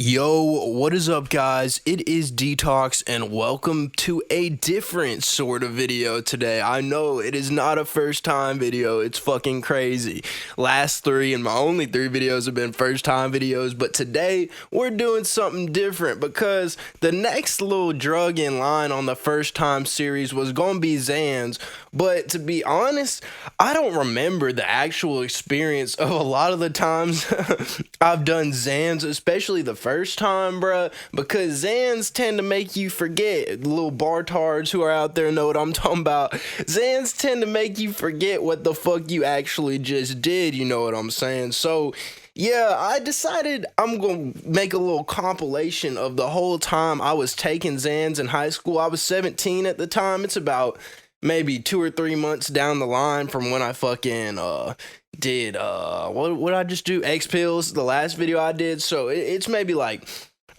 Yo, what is up, guys? It is Detox, and welcome to a different sort of video today. I know it is not a first time video, it's fucking crazy. Last three and my only three videos have been first time videos, but today we're doing something different because the next little drug in line on the first time series was gonna be Xans. But to be honest, I don't remember the actual experience of a lot of the times I've done Xans, especially the first time, bruh, because Xans tend to make you forget. The little bartards who are out there know what I'm talking about. Xans tend to make you forget what the fuck you actually just did, you know what I'm saying? So yeah, I decided I'm gonna make a little compilation of the whole time I was taking Xans in high school. I was 17 at the time. It's about maybe 2 or 3 months down the line from when I fucking did what I just do, X pills, the last video I did. So it's maybe like,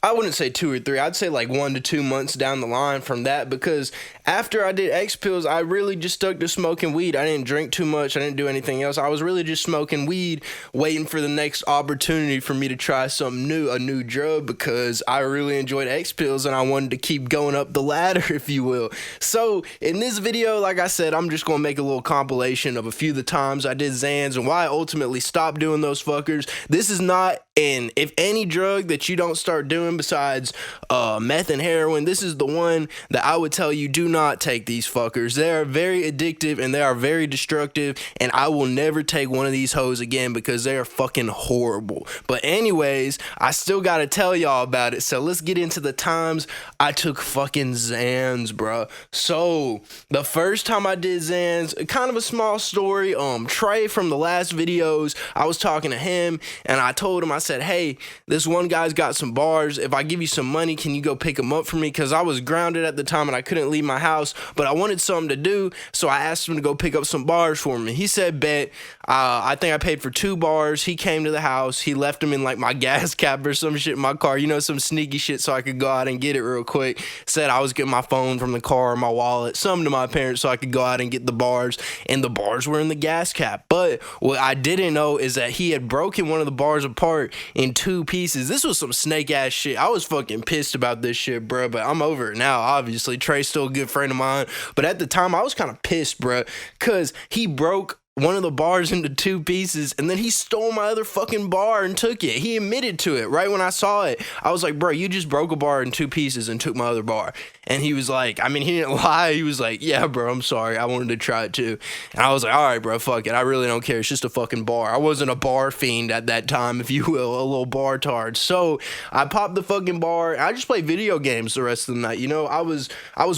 I wouldn't say 2 or 3, I'd say like 1 to 2 months down the line from that, because after I did X pills, I really just stuck to smoking weed. I didn't drink too much, I didn't do anything else. I was really just smoking weed, waiting for the next opportunity for me to try something new, a new drug, because I really enjoyed X pills and I wanted to keep going up the ladder, if you will. So in this video, like I said, I'm just gonna make a little compilation of a few of the times I did Xans and why I ultimately stopped doing those fuckers. This is not if any drug that you don't start doing besides meth and heroin, this is the one that I would tell you, do not take these fuckers. They are very addictive and they are very destructive, and I will never take one of these hoes again because they are fucking horrible. But anyways, I still gotta tell y'all about it, so let's get into the times I took fucking Xans, bruh. So the first time I did Xans, kind of a small story. Trey from the last videos, I was talking to him and I told him, I said, hey, this one guy's got some bars. If I give you some money, can you go pick them up for me? Because I was grounded at the time and I couldn't leave my house, but I wanted something to do, so I asked him to go pick up some bars for me. He said, bet. I think I paid for 2 bars. He came to the house. He left them in like my gas cap or some shit in my car, you know, some sneaky shit, so I could go out and get it real quick. Said I was getting my phone from the car, my wallet, something to my parents, so I could go out and get the bars, and the bars were in the gas cap. But what I didn't know is that he had broken one of the bars apart in 2 pieces. This was some snake ass shit. I was fucking pissed about this shit, bro, but I'm over it now. Obviously, Trey's still a good friend of mine, but at the time I was kind of pissed, bro, because he broke one of the bars into 2 pieces, and then he stole my other fucking bar and took it. He admitted to it right when I saw it. I was like, bro, you just broke a bar in 2 pieces and took my other bar. And he was like, I mean, he didn't lie. He was like, yeah, bro, I'm sorry. I wanted to try it too. And I was like, all right, bro, fuck it. I really don't care. It's just a fucking bar. I wasn't a bar fiend at that time, if you will, a little bar tard. So I popped the fucking bar, and I just played video games the rest of the night. You know, I was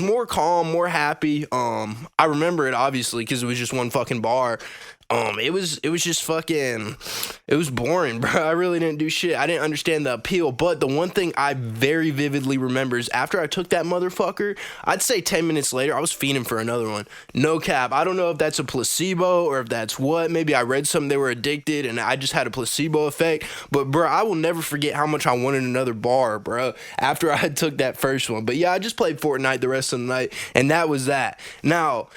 more calm, more happy. I remember it obviously because it was just one fucking bar. It was just fucking, it was boring, bro. I really didn't do shit. I didn't understand the appeal. But the one thing I very vividly remember is after I took that motherfucker, I'd say 10 minutes later, I was fiending for another one. No cap. I don't know if that's a placebo or if that's what. Maybe I read something, they were addicted and I just had a placebo effect. But bro, I will never forget how much I wanted another bar, bro, after I had took that first one. But yeah, I just played Fortnite the rest of the night, and that was that. Now,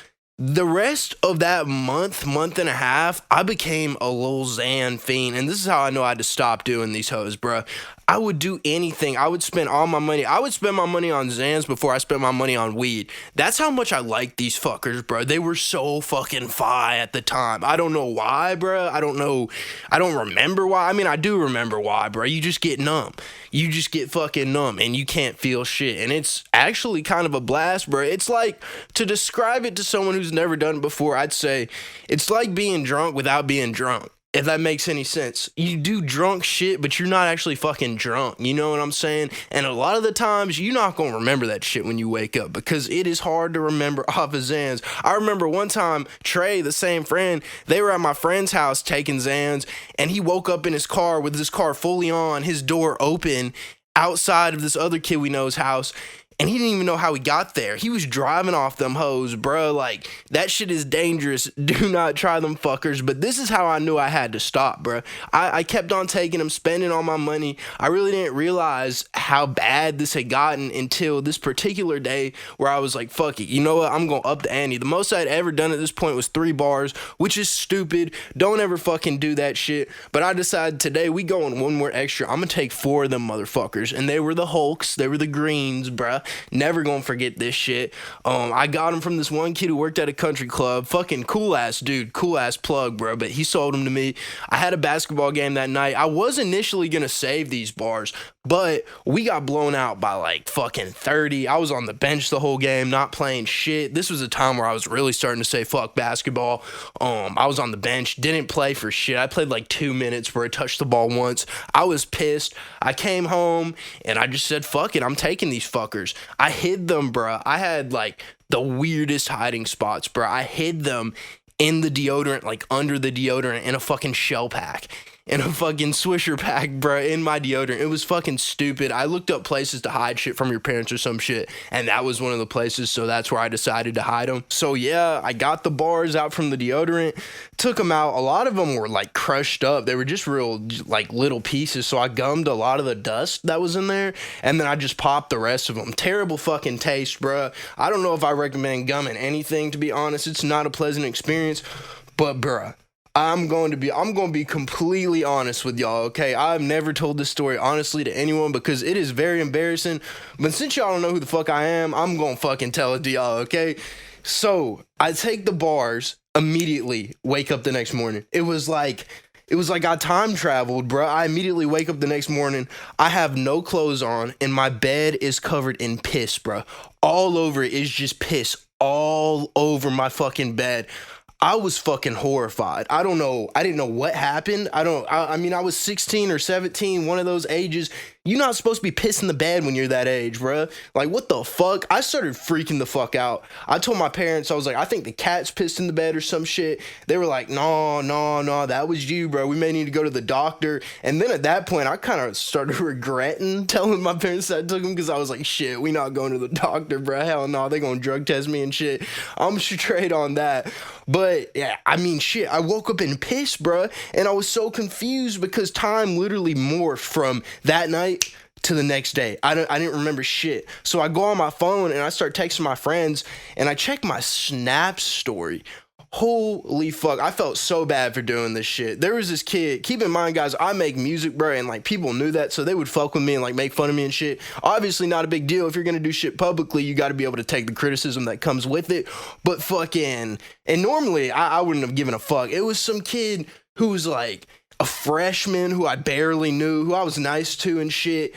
the rest of that month and a half, I became a little Xan fiend, and this is how I know I had to stop doing these hoes, bruh. I would do anything. I would spend all my money. I would spend my money on Xans before I spent my money on weed. That's how much I liked these fuckers, bro. They were so fucking fire at the time. I don't know why, bro. I don't know. I don't remember why. I mean, I do remember why, bro. You just get numb. You just get fucking numb and you can't feel shit. And it's actually kind of a blast, bro. It's like, to describe it to someone who's never done it before, I'd say it's like being drunk without being drunk. If that makes any sense. You do drunk shit, but you're not actually fucking drunk. You know what I'm saying? And a lot of the times, you're not going to remember that shit when you wake up because it is hard to remember off of Xans. I remember one time, Trey, the same friend, they were at my friend's house taking Xans, and he woke up in his car with his car fully on, his door open, outside of this other kid we know's house. and he didn't even know how he got there. He was driving off them hoes, bro. Like, that shit is dangerous. Do not try them fuckers. But this is how I knew I had to stop, bro. I kept on taking them, spending all my money. I really didn't realize how bad this had gotten until this particular day where I was like, fuck it. You know what? I'm going to up the ante. The most I'd ever done at this point was 3 bars, which is stupid. Don't ever fucking do that shit. But I decided today we going one more extra. I'm going to take 4 of them motherfuckers. And they were the Hulks. They were the Greens, bruh. Never going to forget this shit. I got them from this one kid who worked at a country club. Fucking cool ass dude. Cool ass plug, bro. But he sold them to me. I had a basketball game that night. I was initially going to save these bars, but we got blown out by like fucking 30. I was on the bench the whole game, not playing shit. This was a time where I was really starting to say fuck basketball. I was on the bench, didn't play for shit. I played like 2 minutes where I touched the ball once. I was pissed. I came home and I just said, fuck it, I'm taking these fuckers. I hid them, bruh. I had like the weirdest hiding spots, bruh. I hid them in the deodorant, like under the deodorant, in a fucking shell pack. In a fucking Swisher pack, bro, in my deodorant. It was fucking stupid. I looked up places to hide shit from your parents or some shit, and that was one of the places, so that's where I decided to hide them. So yeah, I got the bars out from the deodorant, took them out. A lot of them were like crushed up. They were just real like little pieces, so I gummed a lot of the dust that was in there, and then I just popped the rest of them. Terrible fucking taste, bro. I don't know if I recommend gumming anything, to be honest. It's not a pleasant experience, but bruh, I'm going to be completely honest with y'all, okay? I've never told this story honestly to anyone because it is very embarrassing. But since y'all don't know who the fuck I am, I'm going to fucking tell it to y'all, okay? So, I take the bars, immediately wake up the next morning. It was like I time traveled, bro. I immediately wake up the next morning. I have no clothes on, and my bed is covered in piss, bro. All over it is just piss all over my fucking bed. I was fucking horrified. I don't know. I didn't know what happened. I mean, I was 16 or 17, one of those ages. You're not supposed to be pissing the bed when you're that age, bruh. Like, what the fuck? I started freaking the fuck out. I told my parents, I was like, I think the cat's pissed in the bed or some shit. They were like, no, that was you, bro. We may need to go to the doctor. And then at that point, I kind of started regretting telling my parents that I took them because I was like, shit, we not going to the doctor, bro. Hell no, they gonna drug test me and shit. I'm straight on that. But yeah, I mean, shit, I woke up in piss, bro. And I was so confused because time literally morphed from that night to the next day. I didn't remember shit. So I go on my phone and I start texting my friends and I check my Snap story. Holy fuck, I felt so bad for doing this shit. There was this kid, keep in mind guys, I make music, bro, and like people knew that, so they would fuck with me and like make fun of me and shit. Obviously not a big deal. If you're gonna do shit publicly, you gotta be able to take the criticism that comes with it. But fucking, and normally I wouldn't have given a fuck. It was some kid who was like a freshman who I barely knew, who I was nice to and shit.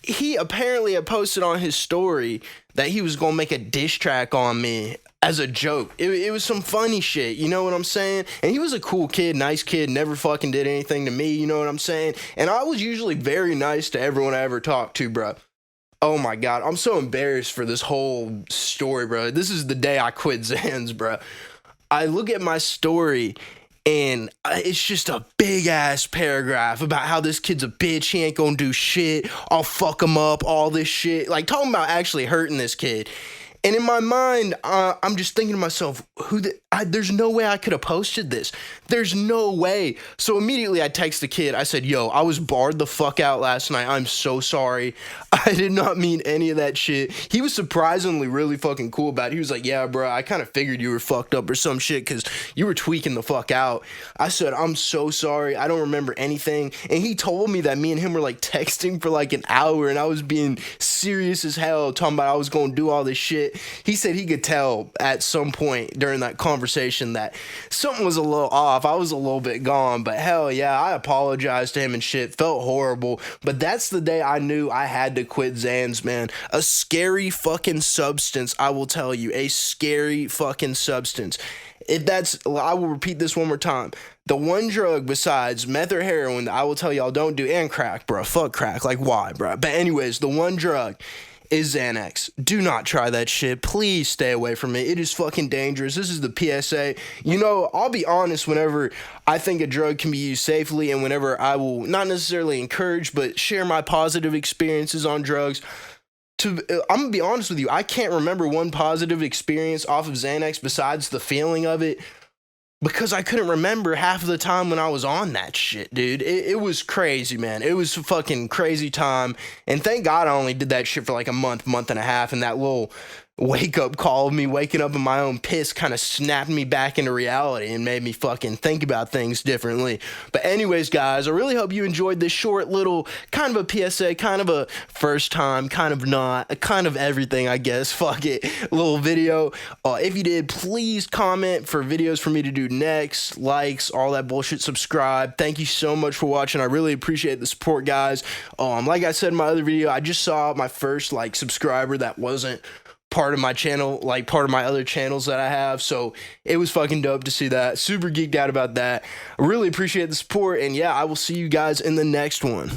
He apparently had posted on his story that he was gonna make a diss track on me as a joke. It was some funny shit, you know what I'm saying? And he was a cool kid, nice kid, never fucking did anything to me, you know what I'm saying? And I was usually very nice to everyone I ever talked to, bro. Oh my God, I'm so embarrassed for this whole story, bro. This is the day I quit Xans, bro. I look at my story and it's just a big ass paragraph about how this kid's a bitch, he ain't gonna do shit, I'll fuck him up, all this shit. Like talking about actually hurting this kid. And in my mind, I'm just thinking to myself, there's no way I could have posted this. There's no way. So immediately I text the kid. I said, yo, I was barred the fuck out last night. I'm so sorry. I did not mean any of that shit. He was surprisingly really fucking cool about it. He was like, yeah, bro, I kind of figured you were fucked up or some shit because you were tweaking the fuck out. I said, I'm so sorry. I don't remember anything. And he told me that me and him were like texting for like an hour and I was being serious as hell, talking about I was going to do all this shit. He said he could tell at some point during that conversation that something was a little off. I was a little bit gone, but hell yeah, I apologized to him and shit. Felt horrible, but that's the day I knew I had to quit Xans, man. A scary fucking substance, I will tell you. A scary fucking substance. I will repeat this one more time. The one drug besides meth or heroin that I will tell y'all don't do, and crack, bro. Fuck crack. Like, why, bro? But anyways, the one drug is Xanax. Do not try that shit. Please stay away from it. It is fucking dangerous. This is the PSA. You know, I'll be honest, whenever I think a drug can be used safely and whenever I will not necessarily encourage, but share my positive experiences on drugs, I'm gonna be honest with you, I can't remember one positive experience off of Xanax besides the feeling of it, because I couldn't remember half of the time when I was on that shit, dude. It was crazy, man. It was a fucking crazy time. And thank God I only did that shit for like a month and a half. And that little wake up call of me waking up in my own piss kind of snapped me back into reality and made me fucking think about things differently. But anyways, guys, I really hope you enjoyed this short little kind of a PSA, kind of a first time, kind of not, kind of everything, I guess. Fuck it. Little video. If you did, please comment for videos for me to do next, likes, all that bullshit, subscribe. Thank you so much for watching. I really appreciate the support, guys. Like I said in my other video, I just saw my first like subscriber that wasn't part of my channel, like part of my other channels that I have, so it was fucking dope to see that. Super geeked out about that. I really appreciate the support, and yeah, I will see you guys in the next one.